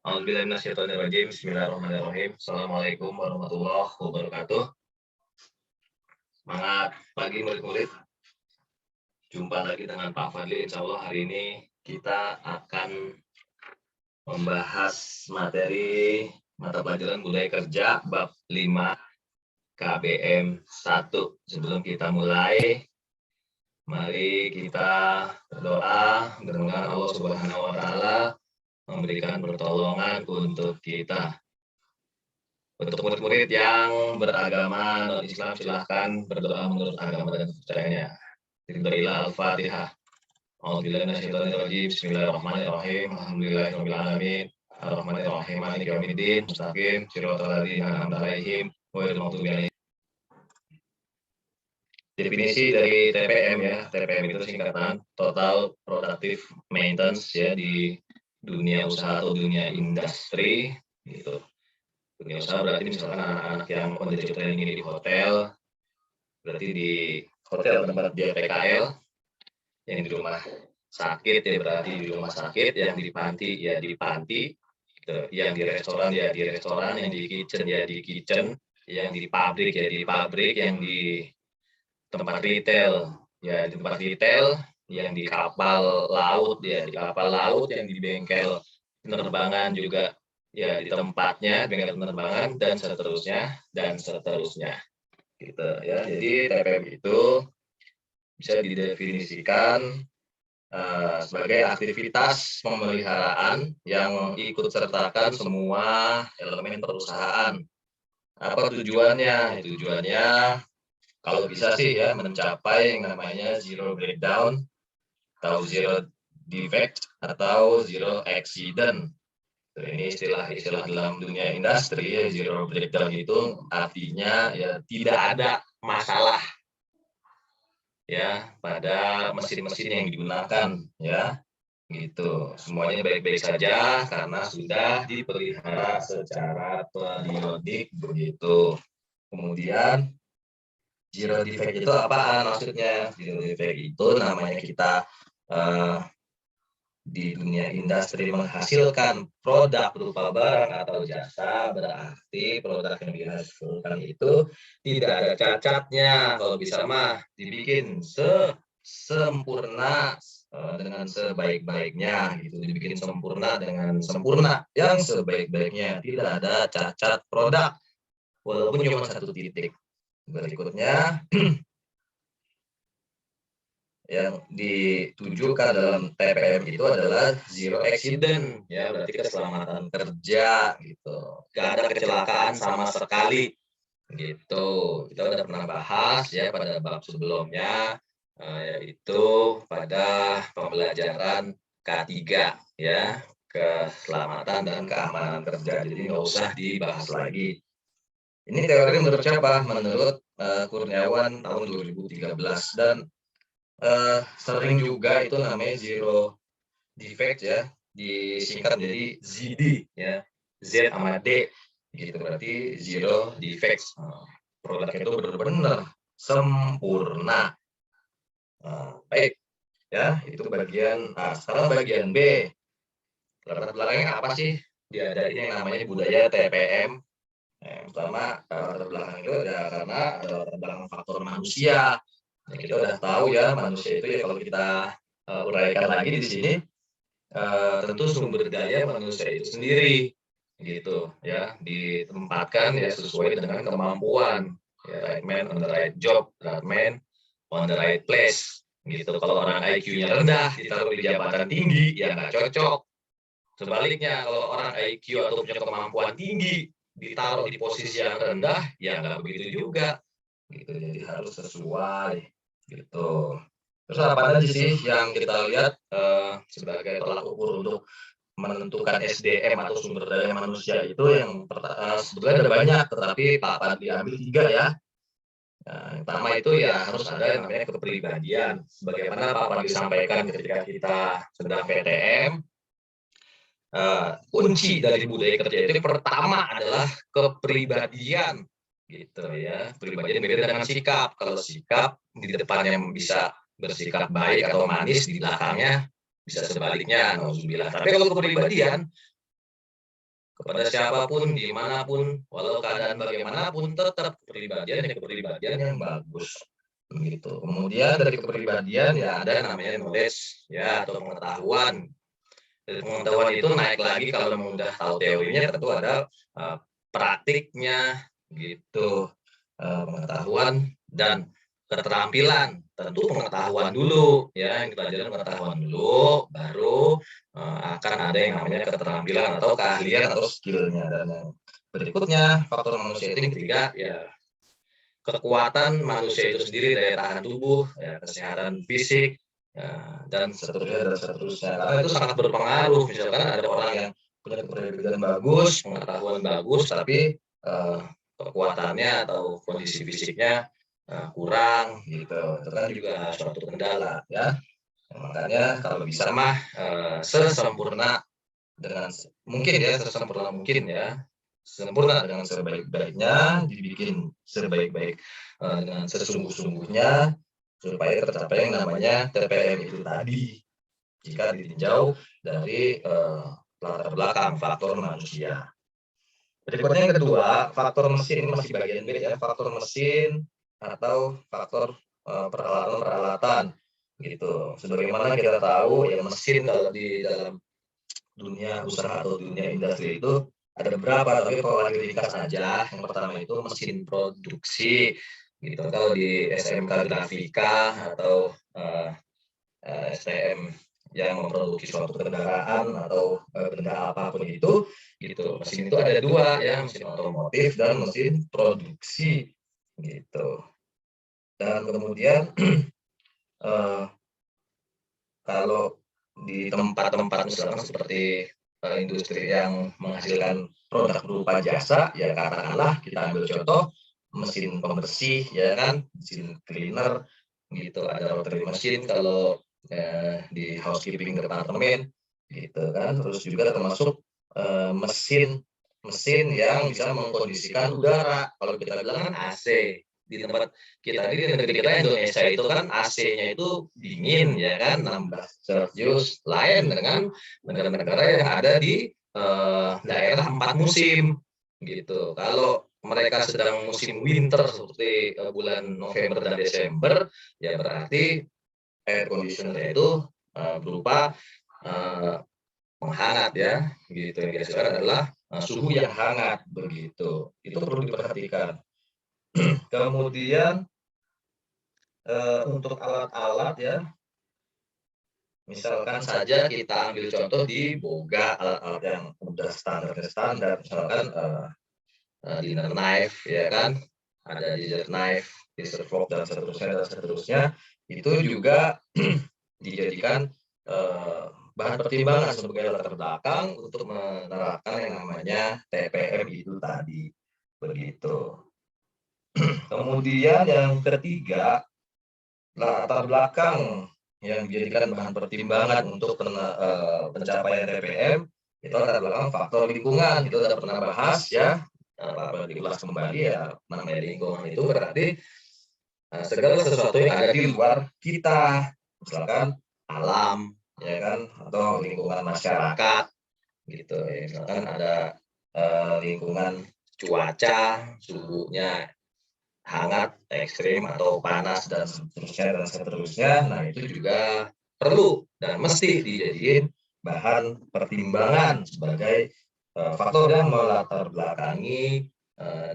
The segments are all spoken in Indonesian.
A'udzubillahiminasyaitonirrajim. Bismillahirrahmanirrahim. Assalamualaikum warahmatullahi wabarakatuh. Semangat pagi murid-murid. Jumpa lagi dengan Pak Fadli. Insya Allah hari ini kita akan membahas materi mata pelajaran budaya kerja bab 5 KBM 1. Sebelum kita mulai, mari kita berdoa. Mudah-mudahan Allah Subhanahu wa Ta'ala memberikan pertolongan untuk kita. Untuk murid-murid yang beragama non-Islam, silahkan berdoa menurut agama dan kepercayaannya. Bismillahirrahmanirrahim. Al-Fatihah. A'udzubillahiminasyaitonirrajim. Bismillahirrahmanirrahim. Alhamdulillahirabbil alamin. Ar-Rahmanirrahim. Maliki yaumiddin. Mustaqim. Shiratal ladzina an'amta 'alaihim ghairil maghdubi 'alaihim. Definisi dari TPM ya. TPM itu singkatan Total Productive Maintenance ya di dunia usaha atau dunia industri gitu. Dunia usaha berarti misalkan anak-anak yang on the job training di hotel, berarti di hotel tempat dia PKL, yang di rumah sakit ya berarti di rumah sakit, yang di panti ya di panti, yang di restoran ya di restoran, yang di kitchen ya di kitchen, yang di pabrik ya di pabrik, yang di tempat retail ya di tempat retail, yang di kapal laut ya di kapal laut, yang di bengkel penerbangan juga ya di tempatnya bengkel penerbangan, dan seterusnya gitu ya. Jadi TPM itu bisa didefinisikan sebagai aktivitas pemeliharaan yang ikut sertakan semua elemen perusahaan. Apa tujuannya? Tujuannya kalau bisa sih ya mencapai yang namanya zero breakdown atau zero defect atau zero accident. Ini istilah dalam dunia industri ya. Zero breakdown itu artinya ya tidak ada masalah ya pada mesin-mesin yang digunakan ya gitu. Semuanya baik-baik saja karena sudah dipelihara secara periodik begitu. Kemudian zero defect itu apaan maksudnya? Zero defect itu namanya kita di dunia industri menghasilkan produk berupa barang atau jasa, berarti produk yang dihasilkan itu tidak ada cacatnya. Kalau bisa mah dibikin sempurna dengan sebaik-baiknya gitu, dibikin sempurna dengan sempurna yang sebaik-baiknya, tidak ada cacat produk walaupun cuma satu titik. Berikutnya yang ditujukan dalam TPM itu adalah zero accident ya, berarti keselamatan kerja gitu, gak ada kecelakaan sama sekali gitu. Kita udah pernah bahas ya pada bab sebelumnya, yaitu pada pembelajaran K3 ya, keselamatan dan keamanan kerja, jadi nggak usah dibahas lagi. Ini teori menurut siapa? Menurut Kurniawan tahun 2013, dan sering juga itu namanya zero defect ya, disingkat jadi ZD ya, Z sama D gitu, berarti zero defects. Produk itu benar-benar sempurna. Baik ya, itu bagian A. Sekarang bagian B. Latar belakangnya apa sih dia ada ini yang namanya budaya TPM? Yang pertama latar belakang itu ada karena ada latar belakang faktor manusia. Ya, kita udah tahu ya manusia itu ya, kalau kita uraikan lagi di sini, tentu sumber daya manusia itu sendiri gitu ya, ditempatkan ya sesuai dengan kemampuan ya, right man on the right job, right man on the right place gitu. Kalau orang IQ-nya rendah ditaruh di jabatan tinggi ya nggak cocok. Sebaliknya kalau orang IQ atau punya kemampuan tinggi ditaruh di posisi yang rendah ya nggak begitu juga gitu. Jadi harus sesuai gitu. Terus apa aja sih yang kita lihat sebagai tolak ukur untuk menentukan SDM atau sumber daya manusia itu? Yang sebetulnya ada banyak, tetapi Pak Fadli ambil 3 ya. Yang pertama itu ya harus ada yang namanya kepribadian. Sebagaimana Pak Fadli sampaikan ketika kita sedang PTM, kunci dari budaya kerja itu pertama adalah kepribadian gitu ya. Kepribadian beda dengan sikap. Kalau sikap di depannya bisa bersikap baik atau manis, di belakangnya bisa sebaliknya, nauzubillah. Tapi kalau kepribadian, kepada siapapun, dimanapun, walau keadaan bagaimanapun, tetap kepribadian ya kepribadian yang bagus, begitu. Kemudian dari kepribadian ya ada namanya knowledge ya atau pengetahuan. Dari pengetahuan itu naik lagi kalau memang udah tahu teorinya tentu ada praktiknya gitu. Pengetahuan dan keterampilan. Tentu pengetahuan dulu ya, yang dipelajari pengetahuan dulu, baru akan ada yang namanya keterampilan atau keahlian atau skill-nya. Dan yang berikutnya faktor manusia itu yang ketiga ya kekuatan manusia itu sendiri, daya tahan tubuh, ya, kesehatan fisik, ya, dan seterusnya dan seterusnya. Karena itu sangat berpengaruh. Misalkan ada orang yang punya kepribadian bagus, pengetahuan bagus, tapi kekuatannya atau kondisi fisiknya kurang, gitu. Itu kan juga suatu kendala, ya. Makanya kalau bisa mah sesempurna dengan mungkin ya sesempurna mungkin ya sempurna dengan sebaik-baiknya, dibikin sebaik-baik dengan sesungguh-sungguhnya supaya tercapai yang namanya TPM itu tadi. Jika ditinjau dari latar belakang faktor manusia. Berikutnya yang kedua, faktor mesin ini masih bagian B ya, faktor mesin atau faktor peralatan-peralatan gitu. Sebagaimana kita tahu ya mesin kalau di dalam dunia usaha atau dunia industri itu ada beberapa, tapi kalau lagi ringkas aja, yang pertama itu mesin produksi, gitu. Kalau di SMK Grafika atau STM yang memproduksi suatu kendaraan atau benda apapun itu, gitu. Mesin itu ada dua, ya, mesin otomotif dan mesin produksi, gitu. Dan kemudian kalau di tempat-tempat misalkan seperti industri yang menghasilkan produk berupa jasa, ya katakanlah kita ambil contoh mesin pembersih, ya kan, mesin cleaner, gitu. Ada rotary mesin kalau di housekeeping departemen, gitu kan. Terus juga termasuk mesin yang bisa mengkondisikan udara. Kalau kita bilang kan AC. Di tempat kita ini di negeri kita Indonesia itu kan AC-nya itu dingin ya kan 16 Celcius, lain dengan negara-negara yang ada di daerah 4 musim gitu. Kalau mereka sedang musim winter seperti bulan November dan Desember, ya berarti air conditioner itu berupa penghangat ya, gitu. Yang dihasilkan adalah suhu yang hangat begitu. Itu perlu diperhatikan. Kemudian untuk alat-alat ya, misalkan saja kita ambil contoh di boga alat-alat yang udah standar, misalkan dinner knife ya kan, ada dessert knife, dessert fork dan seterusnya, itu juga dijadikan bahan pertimbangan sebagai latar belakang untuk menerapkan yang namanya TPM itu tadi, begitu. Kemudian yang ketiga, latar belakang yang dijadikan bahan pertimbangan untuk pencapaian TPM itu latar belakang faktor lingkungan. Kita sudah pernah bahas ya, apa diulas kembali ya, namanya lingkungan itu berarti segala sesuatu yang ada di luar kita, misalkan alam, ya kan, atau lingkungan masyarakat, gitu. Ya, misalkan ada lingkungan cuaca, suhunya hangat, ekstrim, atau panas dan seterusnya. Nah, itu juga perlu dan mesti dijadiin bahan pertimbangan sebagai faktor yang melatar belakangi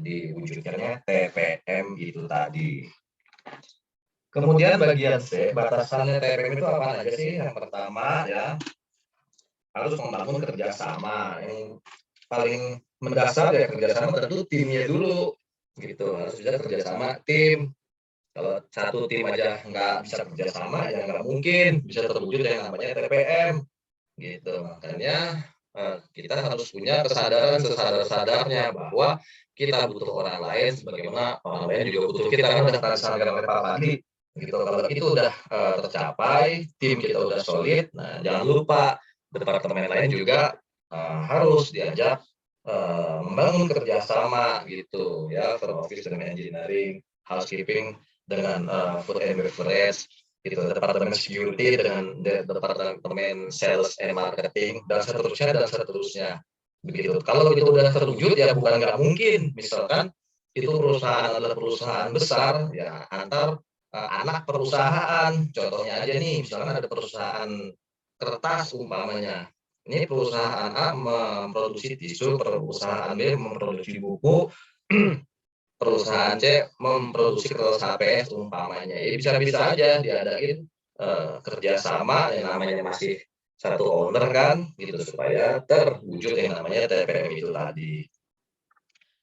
diwujudkannya TPM itu tadi. Kemudian bagian C, batasannya TPM itu apa aja sih? Yang pertama ya, harus membangun kerjasama. Yang paling mendasar ya kerjasama tentu timnya dulu, gitu. Harus bisa kerjasama tim. Kalau satu tim aja nggak bisa kerjasama, ya nggak mungkin bisa terwujud yang namanya TPM, gitu. Makanya kita harus punya kesadaran sesadar-sadarnya bahwa kita butuh orang lain, sebagaimana orang lain juga butuh kita. Kan udah disampaikan oleh Pak Pandi, gitu. Kalau itu udah tercapai, tim kita udah solid, nah jangan lupa departemen lain juga harus diajak membangun kerjasama, gitu ya, front office dengan engineering, housekeeping dengan food and beverage, gitu, departemen security dengan departemen sales and marketing dan seterusnya begitu. Kalau itu udah terwujud ya bukan nggak mungkin, misalkan itu perusahaan adalah perusahaan besar ya antar anak perusahaan. Contohnya aja nih, misalkan ada perusahaan kertas umpamanya. Ini perusahaan A memproduksi tisu, perusahaan B memproduksi buku, perusahaan C memproduksi kertas HPS umpamanya. Ya bisa-bisa aja diadain kerjasama yang namanya masih satu owner kan, gitu supaya terwujud yang namanya TPM itu tadi.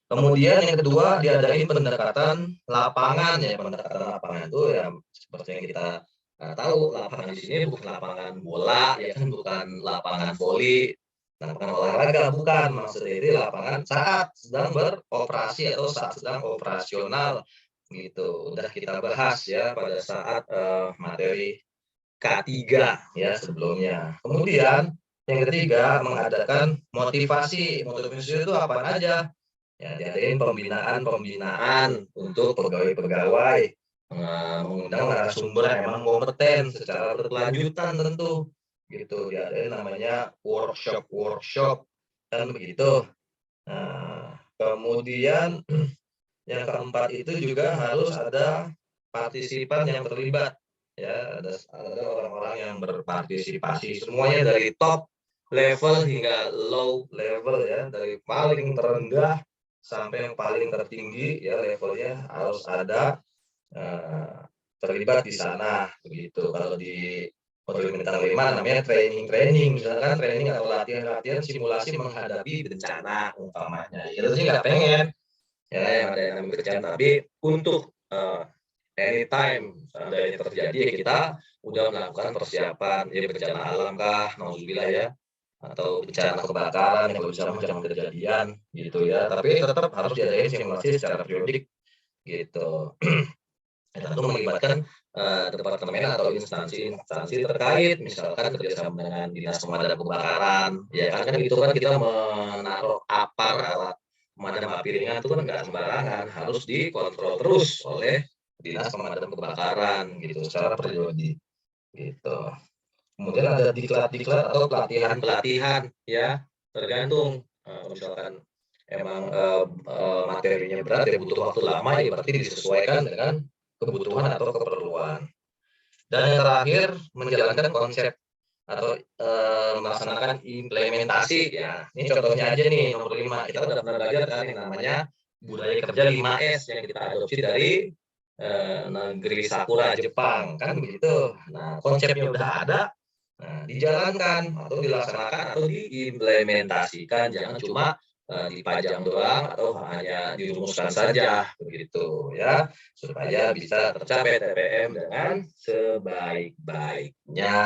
Kemudian yang kedua diadain pendekatan lapangan ya, pendekatan lapangan itu ya seperti yang kita tahu lapangan di sini bukan lapangan bola ya kan, bukan lapangan voli, lapangan olahraga bukan, maksudnya itu lapangan saat sedang beroperasi atau saat sedang operasional gitu. Udah kita bahas ya pada saat materi K3 ya sebelumnya. Kemudian yang ketiga mengadakan motivasi. Motivasi itu apa aja? Ya, diadain pembinaan untuk pegawai-pegawai, mengundang narasumber yang memang kompeten secara berkelanjutan tentu, gitu. Diadain namanya workshop-workshop, kan begitu. Nah, kemudian yang keempat itu juga harus ada partisipan yang terlibat, ya, ada orang-orang yang berpartisipasi, semuanya dari top level hingga low level ya, dari paling terendah sampai yang paling tertinggi ya levelnya harus ada eee, terlibat di sana, begitu. Kalau di modul bintang 5 namanya training-training, misalkan training atau latihan-latihan simulasi menghadapi bencana umpamanya. Kita sih nggak pengen ya yang ada yang namanya bencana, tapi untuk anytime seandainya terjadi ya kita udah melakukan persiapan, ya bencana alam kah, nauzubillah ya, atau bencana kebakaran yang kalau bisa mah jangan kejadian gitu ya, tapi tetap harus diadain simulasi secara periodik gitu. Ya tentu melibatkan departemen atau instansi-instansi terkait, misalkan kerjasama dengan dinas pemadam kebakaran, ya kan kan itu kan kita menaruh alat pemadam api ringan itu kan nggak sembarangan, harus dikontrol terus oleh dinas pemadam kebakaran gitu secara periodik gitu. Kemudian ada diklat-diklat atau pelatihan-pelatihan ya, tergantung, misalkan emang, materinya berat ya butuh waktu lama ya berarti disesuaikan dengan kebutuhan atau keperluan. Dan yang terakhir menjalankan konsep atau, melaksanakan implementasi ya, ini contohnya aja nih nomor 5 kita udah pernah belajar kan yang namanya budaya kerja 5S yang kita adopsi dari, negeri Sakura Jepang, kan begitu. Nah konsepnya udah ada. Nah, dijalankan atau dilaksanakan atau diimplementasikan, jangan cuma, dipajang doang atau hanya dirumuskan saja, begitu ya, supaya bisa tercapai TPM dengan sebaik-baiknya.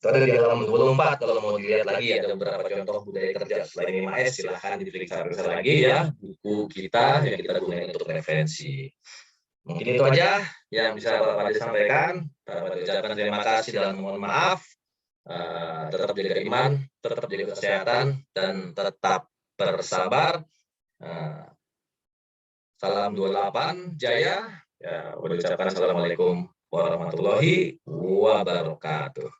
Itu ada di halaman 24 kalau mau dilihat lagi ada beberapa contoh budaya kerja selain 5S silahkan diperiksa lagi ya, buku kita yang kita gunakan untuk referensi. Mungkin itu aja yang bisa Bapak Fadil sampaikan. Bapak Fadil ucapkan terima kasih dan mohon maaf. Tetap jaga iman, tetap jaga kesehatan, dan tetap bersabar. Uh, Salam 28 Jaya. Ya, udah ucapkan assalamualaikum warahmatullahi wabarakatuh.